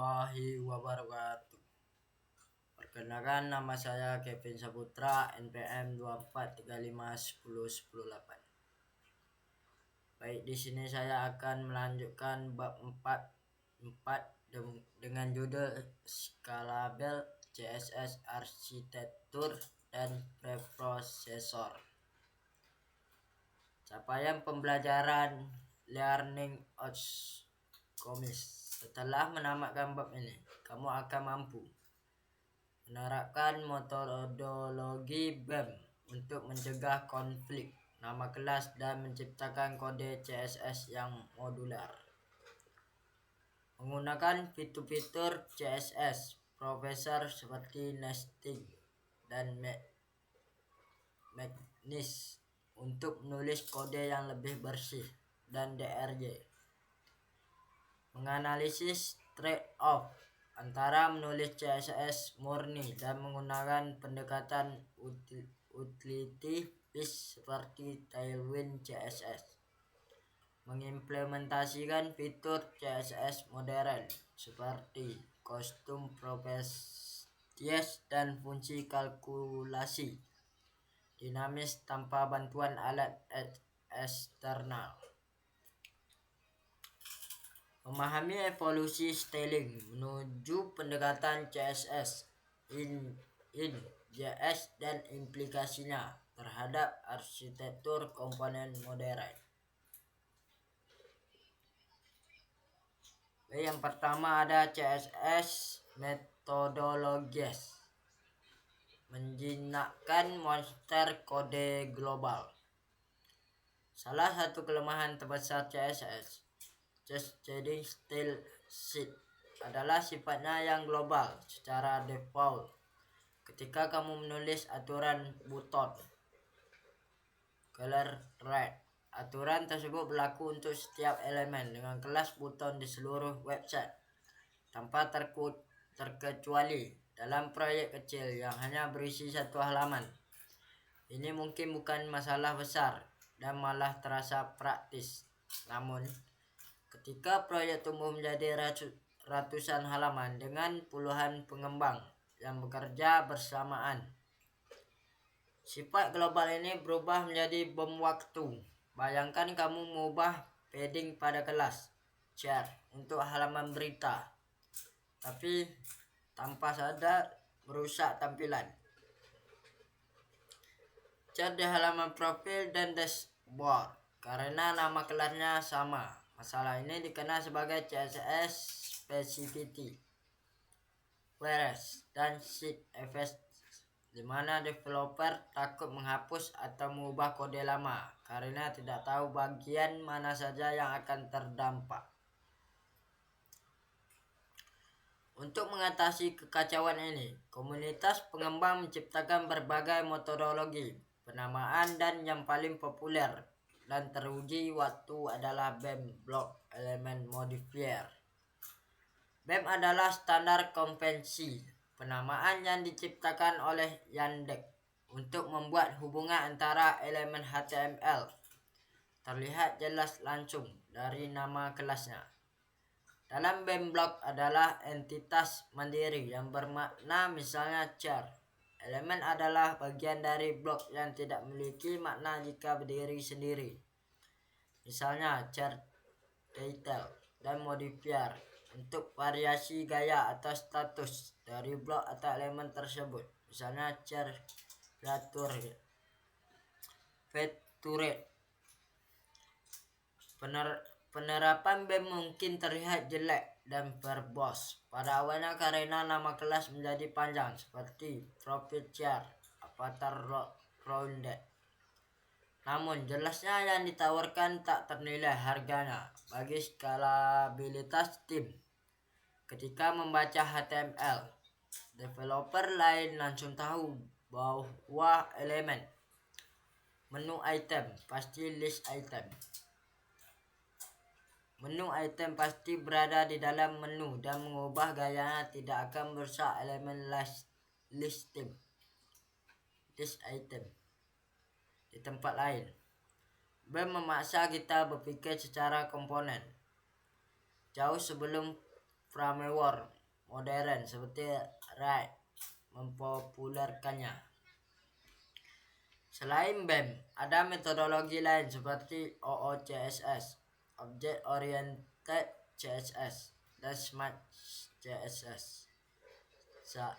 warahmatullahi wabarakatuh. Perkenalkan, nama saya Kevin Saputra, NPM 2435101008. Baik, di sini saya akan melanjutkan bab 4 dengan judul Skalabel CSS Arsitektur dan Preprosesor. Capaian pembelajaran learning outcomes. Setelah menamatkan bab ini, kamu akan mampu menerapkan metodologi BEM untuk mencegah konflik nama kelas dan menciptakan kode CSS yang modular. Menggunakan fitur-fitur CSS Professor seperti nesting dan Magnis untuk menulis kode yang lebih bersih, dan DRJ menganalisis trade-off antara menulis CSS murni dan menggunakan pendekatan utility based seperti Tailwind CSS. Mengimplementasikan fitur CSS modern seperti custom properties dan fungsi kalkulasi dinamis tanpa bantuan alat eksternal. Memahami evolusi styling menuju pendekatan CSS in JS dan implikasinya terhadap arsitektur komponen modern. Yang pertama ada CSS methodologies. Menjinakkan monster kode global. Salah satu kelemahan terbesar CSS Cascading Style Sheet adalah sifatnya yang global secara default. Ketika kamu menulis aturan button color red, aturan tersebut berlaku untuk setiap elemen dengan kelas button di seluruh website tanpa terkecuali dalam proyek kecil yang hanya berisi satu halaman. Ini mungkin bukan masalah besar dan malah terasa praktis. Namun, ketika proyek tumbuh menjadi ratusan halaman dengan puluhan pengembang yang bekerja bersamaan, sifat global ini berubah menjadi bom waktu. Bayangkan kamu mengubah padding pada kelas chart untuk halaman berita, tapi tanpa sadar merusak tampilan chart di halaman profil dan dashboard karena nama kelasnya sama. Masalah ini dikenal sebagai CSS specificity errors dan sheet effects, di mana developer takut menghapus atau mengubah kode lama karena tidak tahu bagian mana saja yang akan terdampak. Untuk mengatasi kekacauan ini, komunitas pengembang menciptakan berbagai metodologi penamaan, dan yang paling populer dan teruji waktu adalah BEM Block Element Modifier. BEM adalah standar konvensi penamaan yang diciptakan oleh Yandex untuk membuat hubungan antara elemen HTML terlihat jelas langsung dari nama kelasnya. Dalam BEM Block adalah entitas mandiri yang bermakna misalnya char. Elemen adalah bagian dari blok yang tidak memiliki makna jika berdiri sendiri. Misalnya char title dan modifier untuk variasi gaya atau status dari blok atau elemen tersebut. Misalnya char feature. Penerapan BEM mungkin terlihat jelek dan verbose pada awalnya karena nama kelas menjadi panjang seperti profile chart, avatar rounded. Namun jelasnya yang ditawarkan tak ternilai harganya bagi skalabilitas tim. Ketika membaca HTML, developer lain langsung tahu bahwa elemen menu item pasti list item. Menu item pasti berada di dalam menu dan mengubah gayanya tidak akan merusak elemen list item di tempat lain. BEM memaksa kita berpikir secara komponen jauh sebelum framework modern seperti RAID mempopulerkannya. Selain BEM, ada metodologi lain seperti OOCSS, Object Oriented CSS, dan Smart CSS,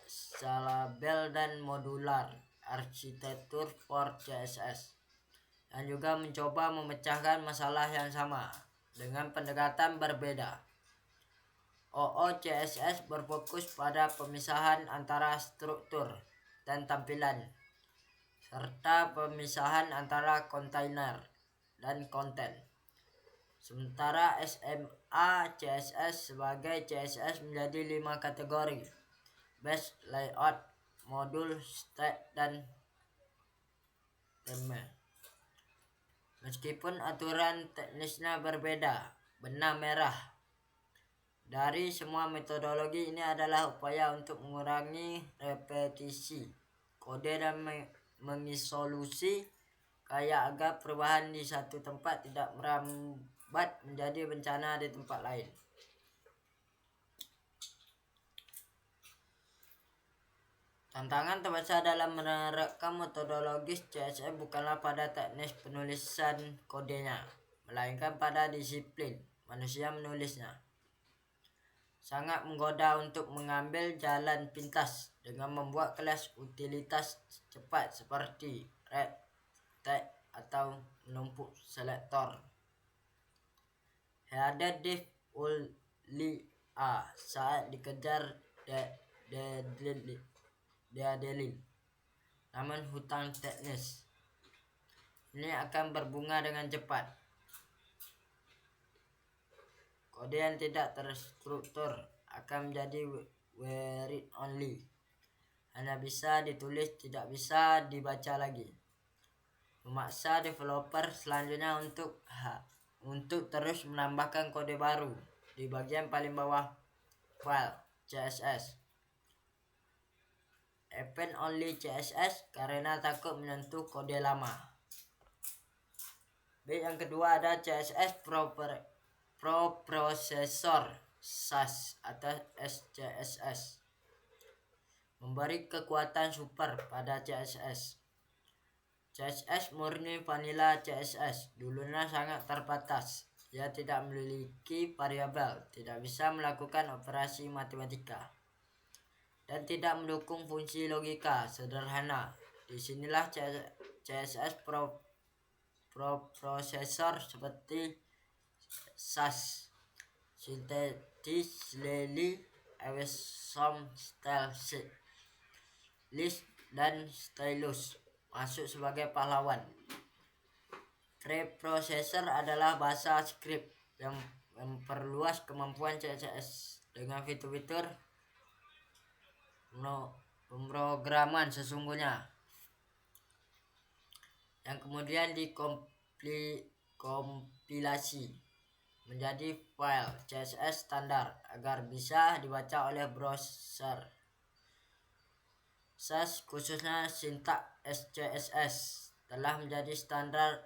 Scalable dan Modular Architecture for CSS, yang juga mencoba memecahkan masalah yang sama dengan pendekatan berbeda. OOCSS berfokus pada pemisahan antara struktur dan tampilan, serta pemisahan antara kontainer dan konten. Sementara SMA CSS sebagai CSS menjadi 5 kategori: base, layout, modul, state, dan theme. Meskipun aturan teknisnya berbeda, benang merah dari semua metodologi ini adalah upaya untuk mengurangi repetisi kode dan mengisolusi kaya agar perubahan di satu tempat tidak merambat menjadi bencana di tempat lain. Tantangan terbesar dalam menerapkan metodologi CSS bukanlah pada teknis penulisan kodenya, melainkan pada disiplin manusia menulisnya. Sangat menggoda untuk mengambil jalan pintas dengan membuat kelas utilitas cepat seperti read, tag, atau menumpuk selektor. Header div only saat dikejar deadline, namun hutang teknis ini akan berbunga dengan cepat. Kode yang tidak terstruktur akan menjadi read only, hanya bisa ditulis, tidak bisa dibaca lagi, memaksa developer selanjutnya untuk terus menambahkan kode baru di bagian paling bawah file CSS. Event only CSS karena takut menyentuh kode lama. Yang kedua ada CSS Processor SAS atau SCSS, memberi kekuatan super pada CSS. CSS murni vanilla CSS dulunya sangat terbatas. Ia tidak memiliki variabel, tidak bisa melakukan operasi matematika, dan tidak mendukung fungsi logika sederhana. Disinilah CSS Processor seperti SAS, Synthetically Awesome Style Sheet, List, dan Stylus masuk sebagai pahlawan. Preprocessor adalah bahasa script yang memperluas kemampuan CSS dengan fitur-fitur pemrograman sesungguhnya, yang kemudian dikompilasi menjadi file CSS standar agar bisa dibaca oleh browser. SAS, khususnya sintaks SCSS, telah menjadi standar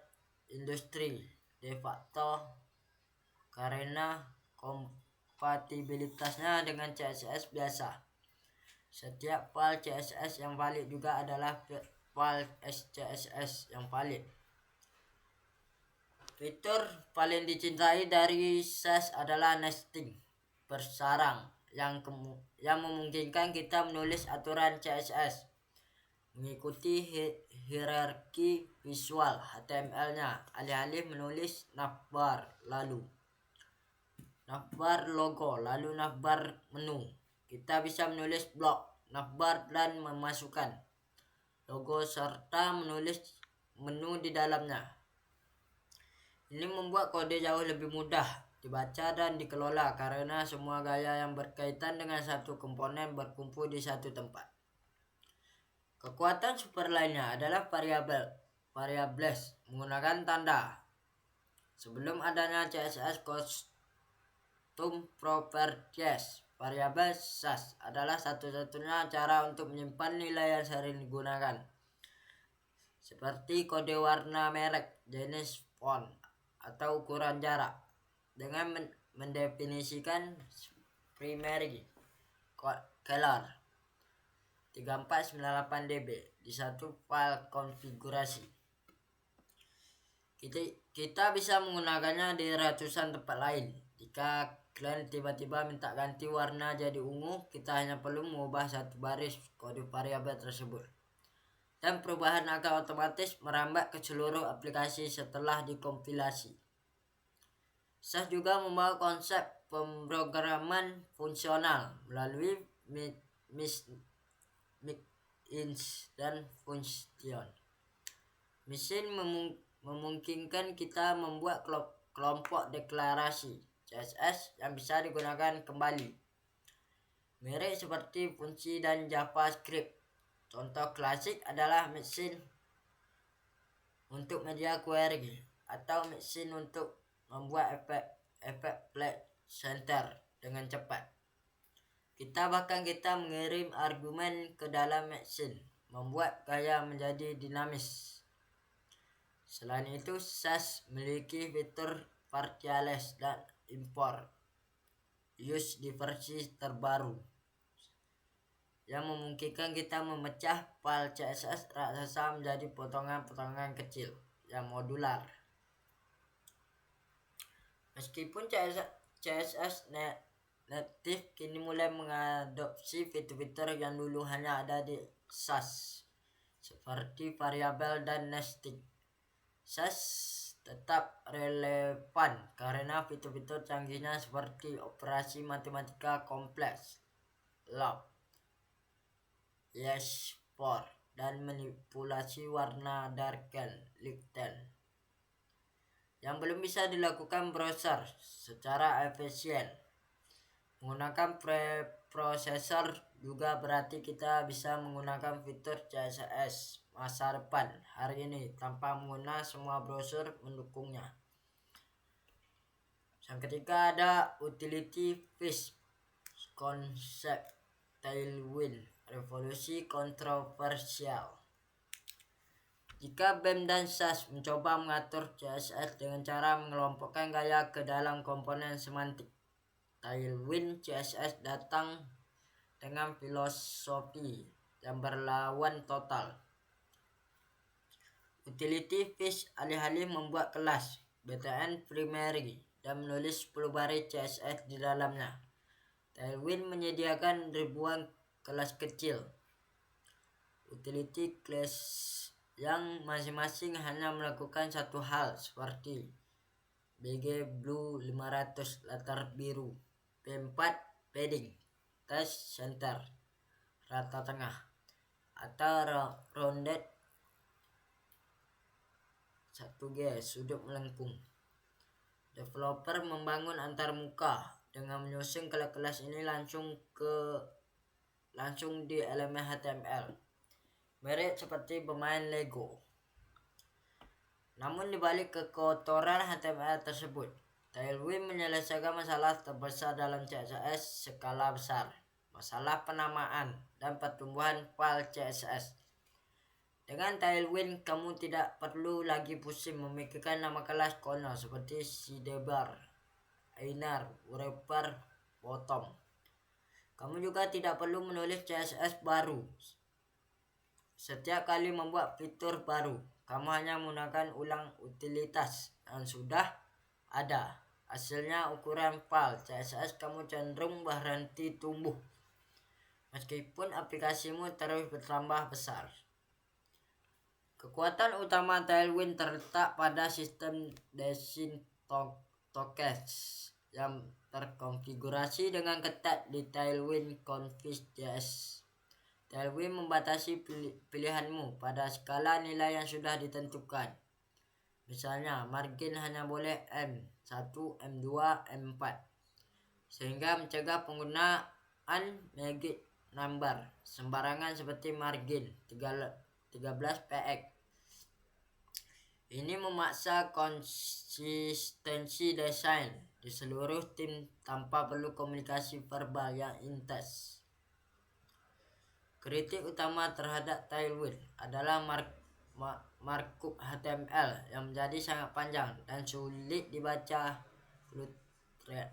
industri de facto karena kompatibilitasnya dengan CSS biasa. Setiap file CSS yang valid juga adalah file SCSS yang valid. Fitur paling dicintai dari SAS adalah nesting bersarang yang memungkinkan kita menulis aturan CSS mengikuti hierarki visual HTML-nya alih-alih menulis navbar logo lalu navbar menu. Kita bisa menulis blok, navbar, dan memasukkan logo serta menulis menu di dalamnya. Ini membuat kode jauh lebih mudah dibaca dan dikelola karena semua gaya yang berkaitan dengan satu komponen berkumpul di satu tempat. Kekuatan super lainnya adalah variables menggunakan tanda. Sebelum adanya CSS Custom Properties, variabel SAS adalah satu-satunya cara untuk menyimpan nilai yang sering digunakan, seperti kode warna, merek, jenis font, atau ukuran jarak. Dengan mendefinisikan primary Keller 3498 dB di satu file konfigurasi. Kita bisa menggunakannya di ratusan tempat lain. Jika kalian tiba-tiba minta ganti warna jadi ungu, kita hanya perlu mengubah satu baris kode variabel tersebut. Dan perubahan akan otomatis merambat ke seluruh aplikasi setelah dikompilasi. SAS juga membawa konsep pemrograman fungsional melalui mix-ins dan function. Mesin memungkinkan kita membuat kelompok deklarasi CSS yang bisa digunakan kembali, mirip seperti fungsi dan JavaScript. Contoh klasik adalah mesin untuk media query atau mesin untuk membuat efek play center dengan cepat. Kita mengirim argumen ke dalam mesin, membuat gaya menjadi dinamis. Selain itu, SAS memiliki fitur partials dan import use di versi terbaru yang memungkinkan kita memecah file CSS raksasa menjadi potongan-potongan kecil yang modular. Meskipun CSS native kini mulai mengadopsi fitur-fitur yang dulu hanya ada di SAS, seperti variabel dan nesting, SAS tetap relevan karena fitur-fitur canggihnya seperti operasi matematika kompleks, log, for, dan manipulasi warna darken, lighten, yang belum bisa dilakukan browser secara efisien. Menggunakan preprosesor juga berarti kita bisa menggunakan fitur CSS masa depan hari ini tanpa menggunakan semua browser mendukungnya. Yang ketiga ada utility fish konsep Tailwind, revolusi kontroversial. Jika BEM dan SAS mencoba mengatur CSS dengan cara mengelompokkan gaya ke dalam komponen semantik, Tailwind CSS datang dengan filosofi yang berlawan total. Utility fish alih-alih membuat kelas btn primary dan menulis 10 baris CSS di dalamnya, Tailwind menyediakan ribuan kelas kecil utility class yang masing-masing hanya melakukan satu hal, seperti BG Blue 500 latar biru, P4 padding, text center, rata tengah, atau rounded 1G sudut melengkung. Developer membangun antarmuka dengan menyusun kelas ini langsung di elemen HTML, mirip seperti bermain Lego. Namun dibalik kekotoran HTML tersebut, Tailwind menyelesaikan masalah terbesar dalam CSS skala besar, masalah penamaan dan pertumbuhan file CSS. Dengan Tailwind, kamu tidak perlu lagi pusing memikirkan nama kelas konyol seperti sidebar, inner, wrapper, bottom. Kamu juga tidak perlu menulis CSS baru setiap kali membuat fitur baru. Kamu hanya menggunakan ulang utilitas yang sudah ada. Hasilnya ukuran file CSS kamu cenderung berhenti tumbuh meskipun aplikasimu terus bertambah besar. Kekuatan utama Tailwind terletak pada sistem design tokens yang terkonfigurasi dengan ketat di Tailwind config.js. Tailwind membatasi pilihanmu pada skala nilai yang sudah ditentukan. Misalnya, margin hanya boleh M1, M2, M4, sehingga mencegah penggunaan magic number sembarangan seperti margin 13px. Ini memaksa konsistensi desain di seluruh tim tanpa perlu komunikasi verbal yang intens. Kritik utama terhadap Tailwind adalah markup HTML yang menjadi sangat panjang dan sulit dibaca fluid thread.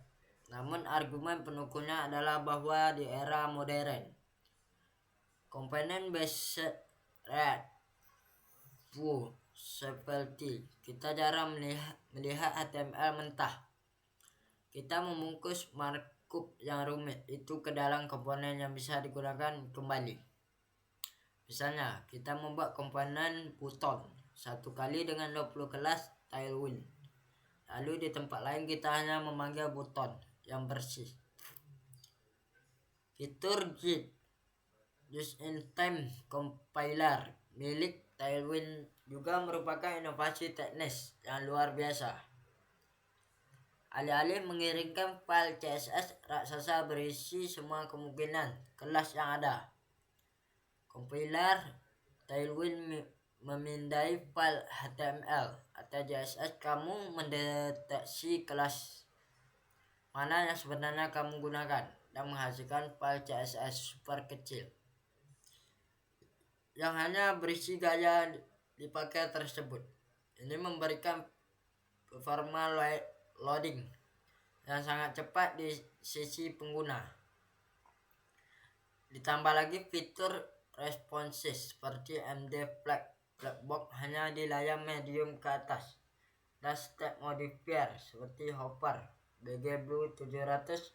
Namun argumen pendukungnya adalah bahwa di era modern, komponen based red seperti kita jarang melihat HTML mentah. Kita membungkus markup yang rumit itu ke dalam komponen yang bisa digunakan kembali. Misalnya, kita membuat komponen button satu kali dengan 20 kelas Tailwind. Lalu di tempat lain kita hanya memanggil button yang bersih. Fitur Git Just-in-Time Compiler milik Tailwind juga merupakan inovasi teknis yang luar biasa. Alih-alih mengirimkan file CSS raksasa berisi semua kemungkinan kelas yang ada, kompiler Tailwind memindai file HTML atau CSS kamu mendeteksi kelas mana yang sebenarnya kamu gunakan dan menghasilkan file CSS super kecil yang hanya berisi gaya dipakai tersebut. Ini memberikan performa loading yang sangat cepat di sisi pengguna. Ditambah lagi fitur responsive seperti MD Flagbox hanya di layar medium ke atas, dan step modifier seperti Hopper BGBlue 700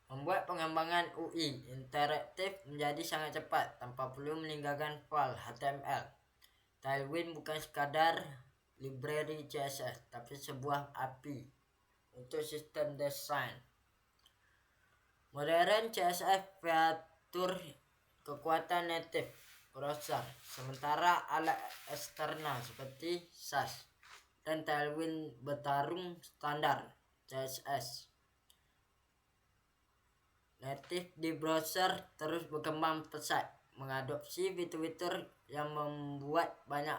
membuat pengembangan UI interaktif menjadi sangat cepat tanpa perlu meninggalkan file HTML. Tailwind bukan sekadar library CSS, tapi sebuah API untuk sistem desain. Modern CSS fitur kekuatan native browser, sementara alat eksternal seperti Sass dan Tailwind bertarung standar CSS. Native di browser terus berkembang pesat, mengadopsi fitur-fitur yang membuat banyak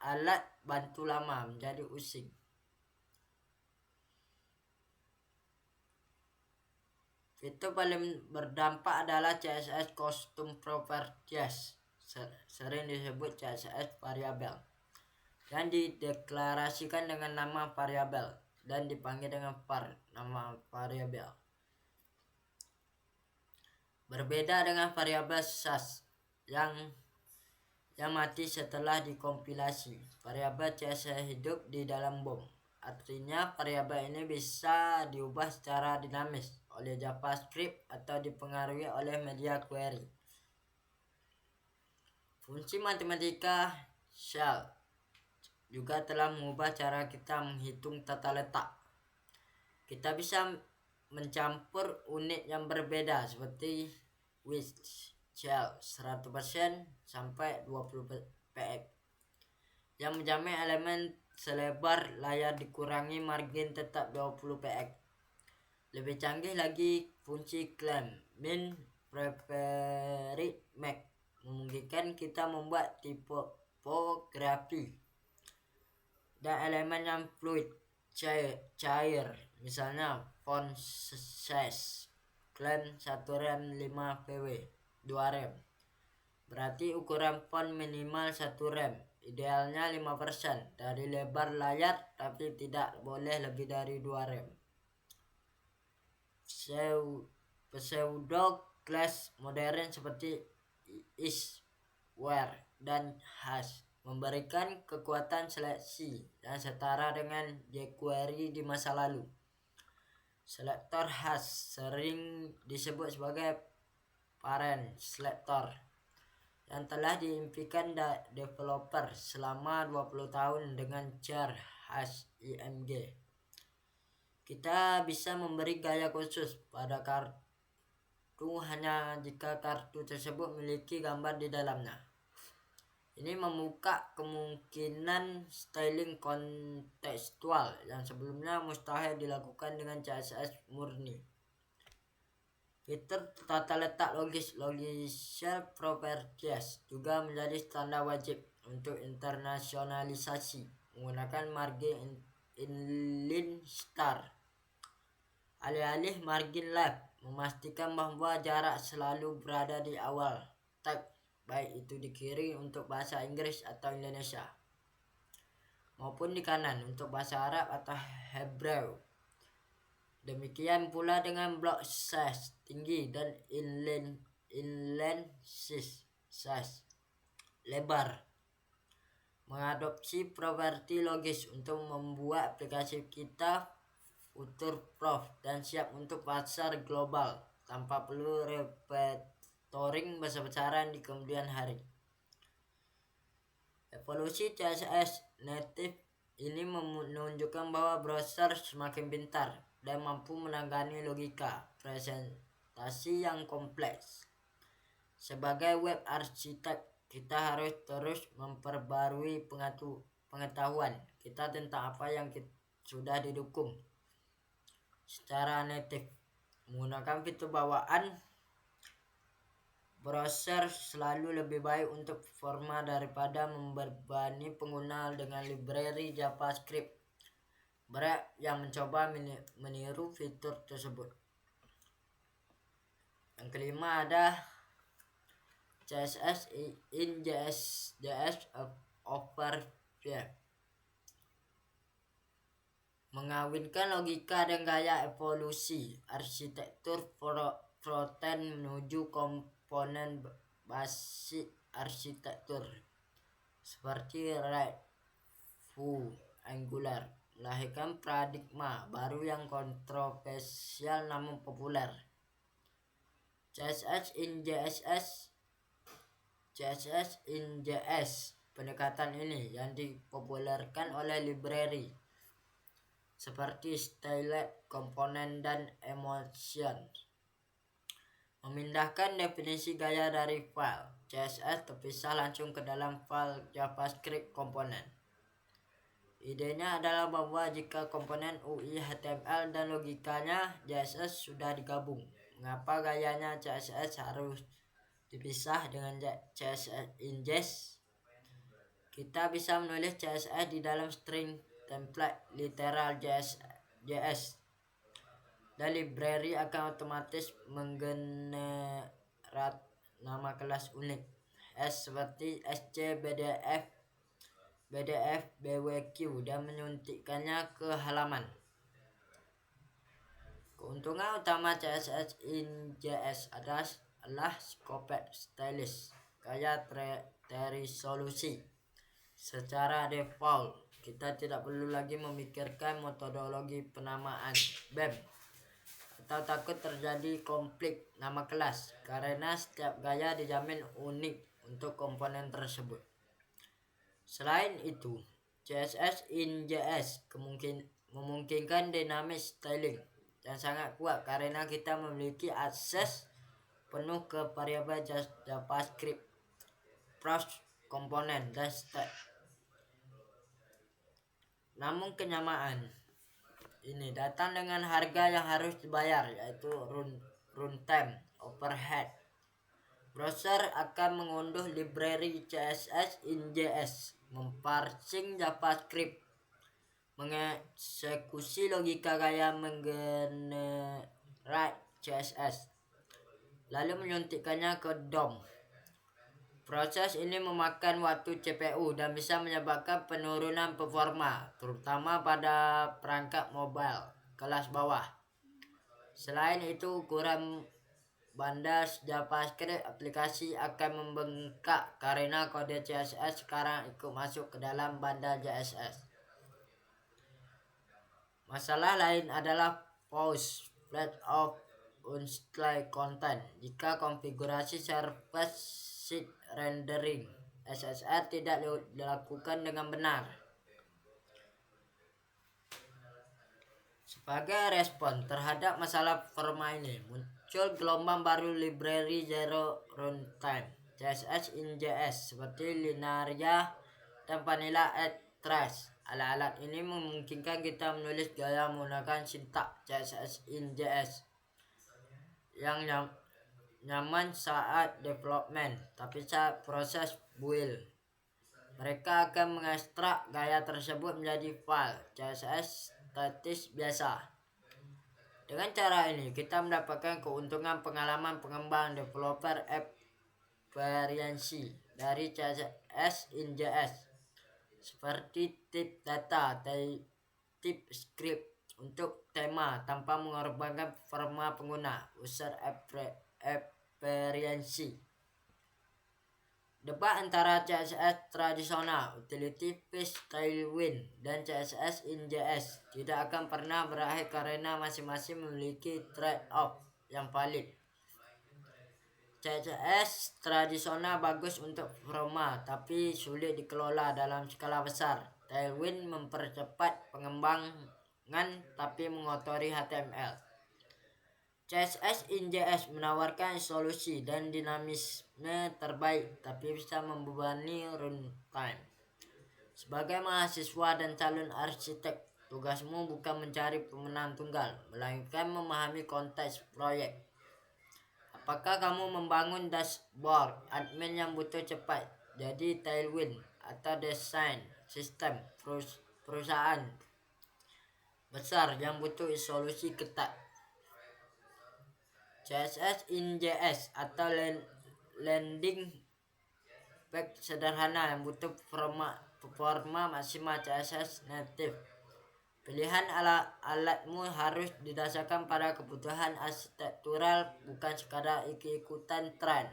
alat bantu lama menjadi using. Fitur paling berdampak adalah CSS Custom Properties, sering disebut CSS variabel, yang dideklarasikan dengan nama variabel dan dipanggil dengan nama variabel. Berbeda dengan variabel Sass yang mati setelah dikompilasi, variabel CSS hidup di dalam BOM. Artinya variabel ini bisa diubah secara dinamis oleh JavaScript atau dipengaruhi oleh media query. Fungsi matematika shell juga telah mengubah cara kita menghitung tata letak. Kita bisa mencampur unit yang berbeda seperti width shell 100% sampai 20 px yang menjamin elemen selebar layar dikurangi margin tetap 20 px. Lebih canggih lagi, fungsi claim min preferred max memungkinkan kita membuat tipografi dan elemen yang fluid cair, misalnya font size. Claim 1 rem 5 pw 2 rem berarti ukuran font minimal 1 rem, idealnya 5% dari lebar layar, tapi tidak boleh lebih dari 2 rem. Pseudo class modern seperti is, where, dan has memberikan kekuatan seleksi yang setara dengan jQuery di masa lalu. Selector has sering disebut sebagai parent selector yang telah diimpikan developer selama 20 tahun dengan jar hash img. Kita bisa memberi gaya khusus pada kartu hanya jika kartu tersebut memiliki gambar di dalamnya. Ini membuka kemungkinan styling kontekstual yang sebelumnya mustahil dilakukan dengan CSS murni. Fitur tata letak logical properties juga menjadi standar wajib untuk internasionalisasi menggunakan margin inline star alih-alih margin left, memastikan bahwa jarak selalu berada di awal tag, baik itu di kiri untuk bahasa Inggris atau Indonesia, maupun di kanan untuk bahasa Arab atau Hebrew. Demikian pula dengan block size tinggi dan inline size lebar. Mengadopsi properti logis untuk membuat aplikasi kita future-proof dan siap untuk pasar global tanpa perlu refactoring besar-besaran di kemudian hari. Evolusi CSS native ini menunjukkan bahwa browser semakin pintar dan mampu menangani logika presentasi yang kompleks. Sebagai web arsitek, kita harus terus memperbarui pengetahuan kita tentang apa yang sudah didukung secara native. Menggunakan fitur bawaan browser selalu lebih baik untuk performa daripada membebani pengguna dengan library JavaScript berat yang mencoba meniru fitur tersebut. Yang kelima ada CSS in JS Overview. Mengawinkan logika dan gaya evolusi arsitektur frontend menuju komponen basis arsitektur seperti React, Vue, Angular melahirkan paradigma baru yang kontroversial namun populer. CSS in JS. Pendekatan ini yang dipopulerkan oleh library seperti Styled, Component, dan Emotion. Memindahkan definisi gaya dari file CSS terpisah langsung ke dalam file JavaScript komponen. Idenya adalah bahwa jika komponen UI, HTML, dan logikanya CSS sudah digabung, mengapa gayanya CSS harus dipisah dengan CSS in JS? Kita bisa menulis CSS di dalam string template literal JS dan library akan otomatis menggenerat nama kelas unik seperti SC, BDF, BWQ dan menyuntikkannya ke halaman. Keuntungan utama CSS in JS adalah scope stylish, gaya terisolusi. Secara default, kita tidak perlu lagi memikirkan metodologi penamaan BEM atau takut terjadi konflik nama kelas karena setiap gaya dijamin unik untuk komponen tersebut. Selain itu, CSS in JS memungkinkan dynamic styling yang sangat kuat karena kita memiliki akses penuh ke variabel JavaScript, komponen, dan state. Namun kenyamaan ini datang dengan harga yang harus dibayar, yaitu runtime overhead. Browser akan mengunduh library CSS in JS, memparsing JavaScript, mengeksekusi logika gaya menggenerate CSS, lalu menyuntikkannya ke DOM. Proses ini memakan waktu CPU dan bisa menyebabkan penurunan performa, terutama pada perangkat mobile kelas bawah. Selain itu, ukuran bandar JavaScript aplikasi akan membengkak karena kode CSS sekarang ikut masuk ke dalam bandar CSS. Masalah lain adalah pause flat of unstyled content. Jika konfigurasi server-side rendering SSR tidak dilakukan dengan benar. Sebagai respon terhadap masalah performa ini, muncul gelombang baru library Zero Runtime CSS in JS seperti Linaria dan Vanilla Trace. Alat-alat ini memungkinkan kita menulis gaya menggunakan sintak CSS in JS yang nyaman saat development, tapi saat proses build, mereka akan mengekstrak gaya tersebut menjadi file CSS statis biasa. Dengan cara ini, kita mendapatkan keuntungan pengalaman pengembang developer experience dari CSS in JS seperti tip data, tip script, untuk tema tanpa mengorbankan performa pengguna user experience. Debat antara CSS tradisional Utility-Based Tailwind dan CSS in JS tidak akan pernah berakhir karena masing-masing memiliki trade-off yang valid. CSS tradisional bagus untuk performa tapi sulit dikelola dalam skala besar. Tailwind mempercepat pengembangan tapi mengotori HTML. CSS in JS menawarkan solusi dan dinamisme terbaik tapi bisa membebani runtime. Sebagai mahasiswa dan calon arsitek, tugasmu bukan mencari pemenang tunggal, melainkan memahami konteks proyek. Apakah kamu membangun dashboard admin yang butuh cepat, jadi Tailwind, atau desain sistem perusahaan besar yang butuh solusi ketat? CSS in JS atau landing page sederhana yang butuh performa maksimal CSS native. Pilihan alatmu harus didasarkan pada kebutuhan arsitektural, bukan sekadar ikut-ikutan tren.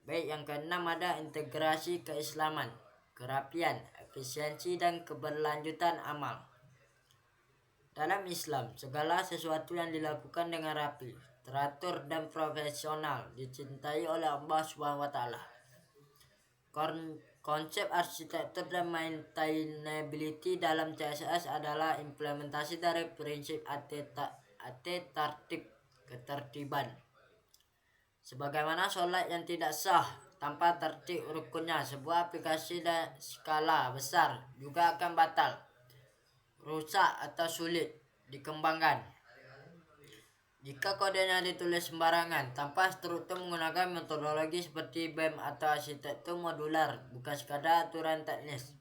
Baik, yang keenam ada integrasi keislaman, kerapian, efisiensi, dan keberlanjutan amal. Dalam Islam, segala sesuatu yang dilakukan dengan rapi, teratur, dan profesional dicintai oleh Allah SWT. Konsep arsitektur dan maintainability dalam CSS adalah implementasi dari prinsip tertib, ketertiban. Sebagaimana sholat yang tidak sah tanpa tertib rukunnya, sebuah aplikasi dan skala besar juga akan batal, rusak, atau sulit dikembangkan jika kodenya ditulis sembarangan tanpa struktur menggunakan metodologi seperti BEM atau arsitektur modular, bukan sekadar aturan teknis,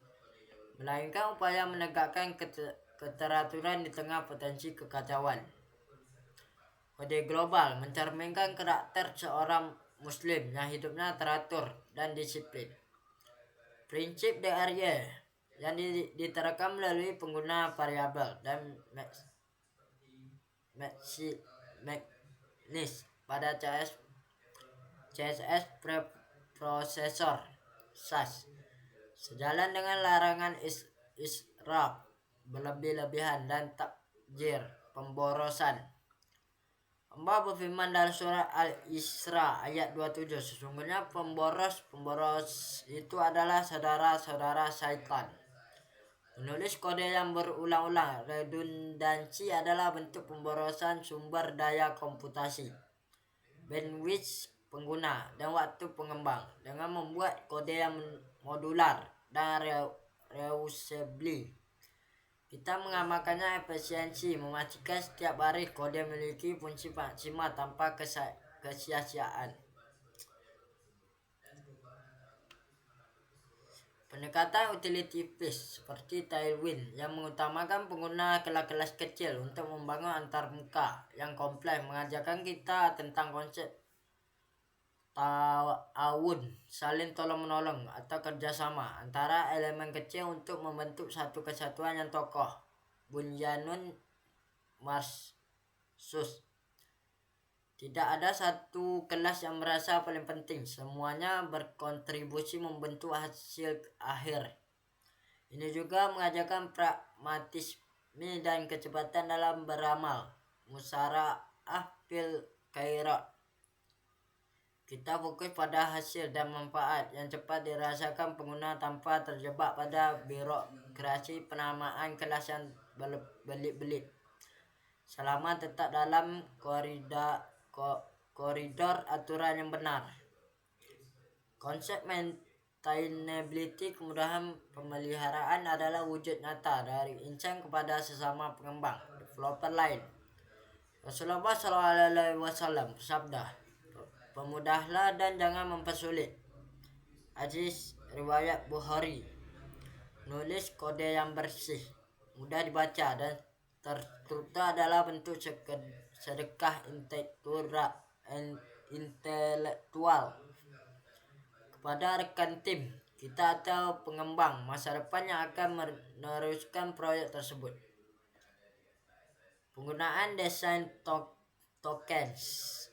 melainkan upaya menegakkan keteraturan di tengah potensi kekacauan. Kode global mencerminkan karakter seorang muslim yang hidupnya teratur dan disiplin. Prinsip DRY yang diterapkan melalui pengguna variabel dan Magnus pada CSS preprocessor SAS, sejalan dengan larangan israf, berlebih-lebihan, dan takjir, pemborosan. Allah berfirman dalam surah Al-Isra ayat 27, sesungguhnya pemboros itu adalah saudara-saudara syaitan. Menulis kode yang berulang-ulang, redundansi, adalah bentuk pemborosan sumber daya komputasi, bandwidth pengguna, dan waktu pengembang. Dengan membuat kode yang modular dan reusable, kita mengamalkannya efisiensi, memastikan setiap baris kode memiliki fungsi maksimal tanpa kesia-siaan. Pendekatan utility-based seperti Tailwind yang mengutamakan pengguna kelas-kelas kecil untuk membangun antarmuka yang kompleks mengajarkan kita tentang konsep ta'awun, saling tolong-menolong atau kerjasama antara elemen kecil untuk membentuk satu kesatuan yang kokoh. Bunyanun Marsus. Tidak ada satu kelas yang merasa paling penting, semuanya berkontribusi membentuk hasil akhir. Ini juga mengajarkan pragmatisme dan kecepatan dalam beramal, musara'ah fil khairat. Kita fokus pada hasil dan manfaat yang cepat dirasakan pengguna tanpa terjebak pada birokrasi penamaan kelas yang berbelit-belit, selama tetap dalam koridor aturan yang benar. Konsep maintainability, kemudahan pemeliharaan, adalah wujud nyata dari insan kepada sesama pengembang, developer lain. Rasulullah SAW bersabda, "Pemudahlah dan jangan mempersulit." Hadis riwayat Bukhari. Nulis kode yang bersih, mudah dibaca, dan terstruktur adalah bentuk sedekah intelektual kepada rekan tim kita atau pengembang masa depan yang akan meneruskan proyek tersebut. Penggunaan desain tokens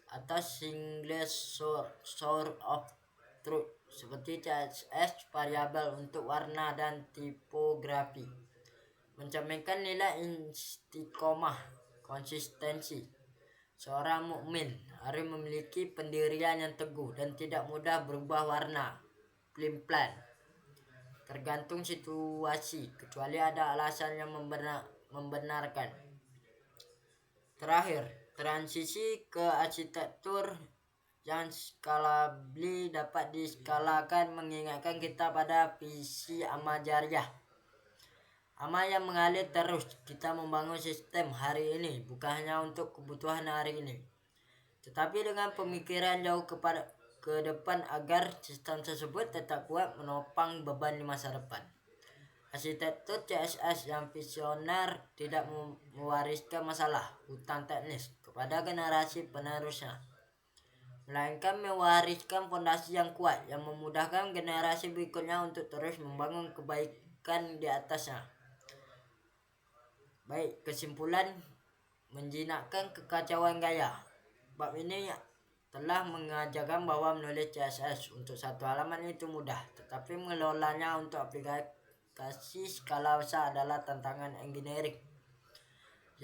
atau single source of truth seperti CSS variabel untuk warna dan tipografi mencerminkan nilai istiqomah konsistensi. Seorang mukmin harus memiliki pendirian yang teguh dan tidak mudah berubah warna plan tergantung situasi kecuali ada alasan yang membenarkan. Terakhir, transisi ke arsitektur yang scalable dapat diskalakan mengingatkan kita pada visi amal jariah. Amal yang mengalir terus. Kita membangun sistem hari ini bukan hanya untuk kebutuhan hari ini, tetapi dengan pemikiran jauh ke depan agar sistem tersebut tetap kuat menopang beban di masa depan. Arsitektur CSS yang visioner tidak mewariskan masalah hutang teknis kepada generasi penerusnya, melainkan mewariskan fondasi yang kuat yang memudahkan generasi berikutnya untuk terus membangun kebaikan di atasnya. Baik, kesimpulan menjinakkan kekacauan gaya. Bab ini telah mengajarkan bahwa menulis CSS untuk satu halaman itu mudah, tetapi mengelolanya untuk aplikasi skala besar adalah tantangan engineering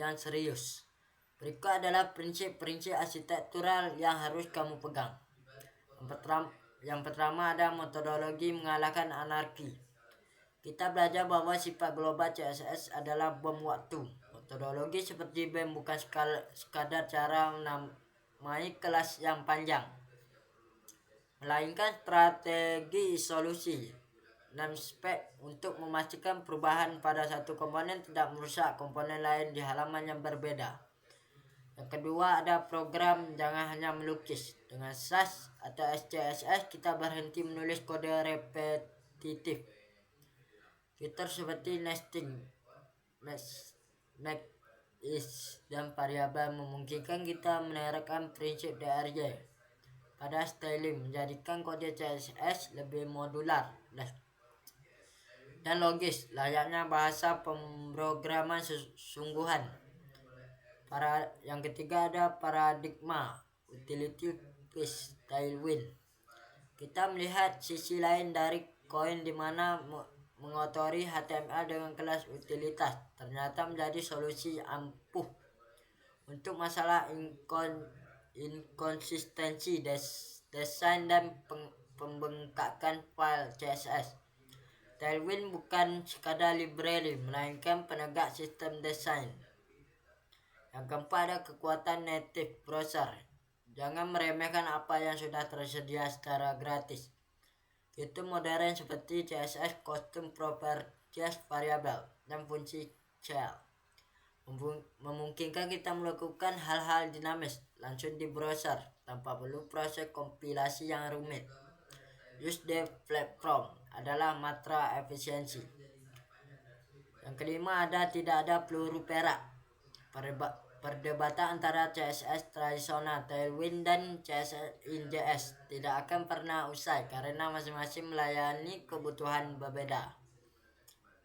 yang serius. Berikut adalah prinsip-prinsip arsitektural yang harus kamu pegang. Yang pertama ada metodologi mengalahkan anarki. Kita belajar bahwa sifat global CSS adalah bom waktu. Metodologi seperti BEM bukan sekadar cara menamai kelas yang panjang, melainkan strategi solusi dan spek untuk memastikan perubahan pada satu komponen tidak merusak komponen lain di halaman yang berbeda. Yang kedua ada program, jangan hanya melukis. Dengan SAS atau SCSS kita berhenti menulis kode repetitif. Fitur seperti nesting, make is dan variabel memungkinkan kita menerapkan prinsip DRY pada styling, menjadikan kode CSS lebih modular dan logis layaknya bahasa pemrograman sesungguhan. Yang ketiga ada paradigma utility based tailwind. Kita melihat sisi lain dari koin di mana mengotori HTML dengan kelas utilitas ternyata menjadi solusi ampuh untuk masalah inkonsistensi desain dan pembengkakan file CSS. Tailwind bukan sekadar library, melainkan penegak sistem desain. Yang keempat ada kekuatan native browser. Jangan meremehkan apa yang sudah tersedia secara gratis. Itu modern seperti CSS, custom properties variable, dan fungsi shell. Memungkinkan kita melakukan hal-hal dinamis langsung di browser tanpa perlu proses kompilasi yang rumit. Use the platform adalah matra efisiensi. Yang kelima ada tidak ada peluru perak. Perdebatan antara CSS tradisional Tailwind dan CSS in.js tidak akan pernah usai karena masing-masing melayani kebutuhan berbeda.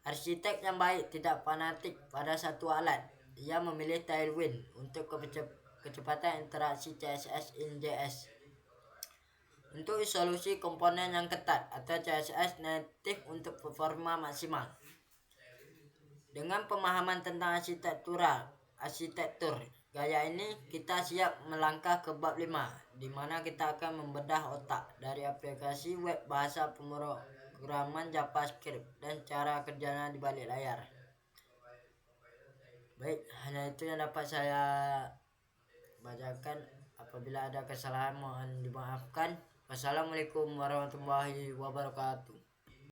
Arsitek yang baik tidak fanatik pada satu alat. Ia memilih Tailwind untuk kecepatan interaksi CSS in.js. Untuk solusi komponen yang ketat atau CSS native untuk performa maksimal. Dengan pemahaman tentang arsitektur gaya ini, kita siap melangkah ke bab 5, di mana kita akan membedah otak dari aplikasi web, bahasa pemrograman JavaScript, dan cara kerjanya di balik layar. Baik, hanya itu yang dapat saya bacakan. Apabila ada kesalahan mohon dimaafkan. Wassalamualaikum warahmatullahi wabarakatuh.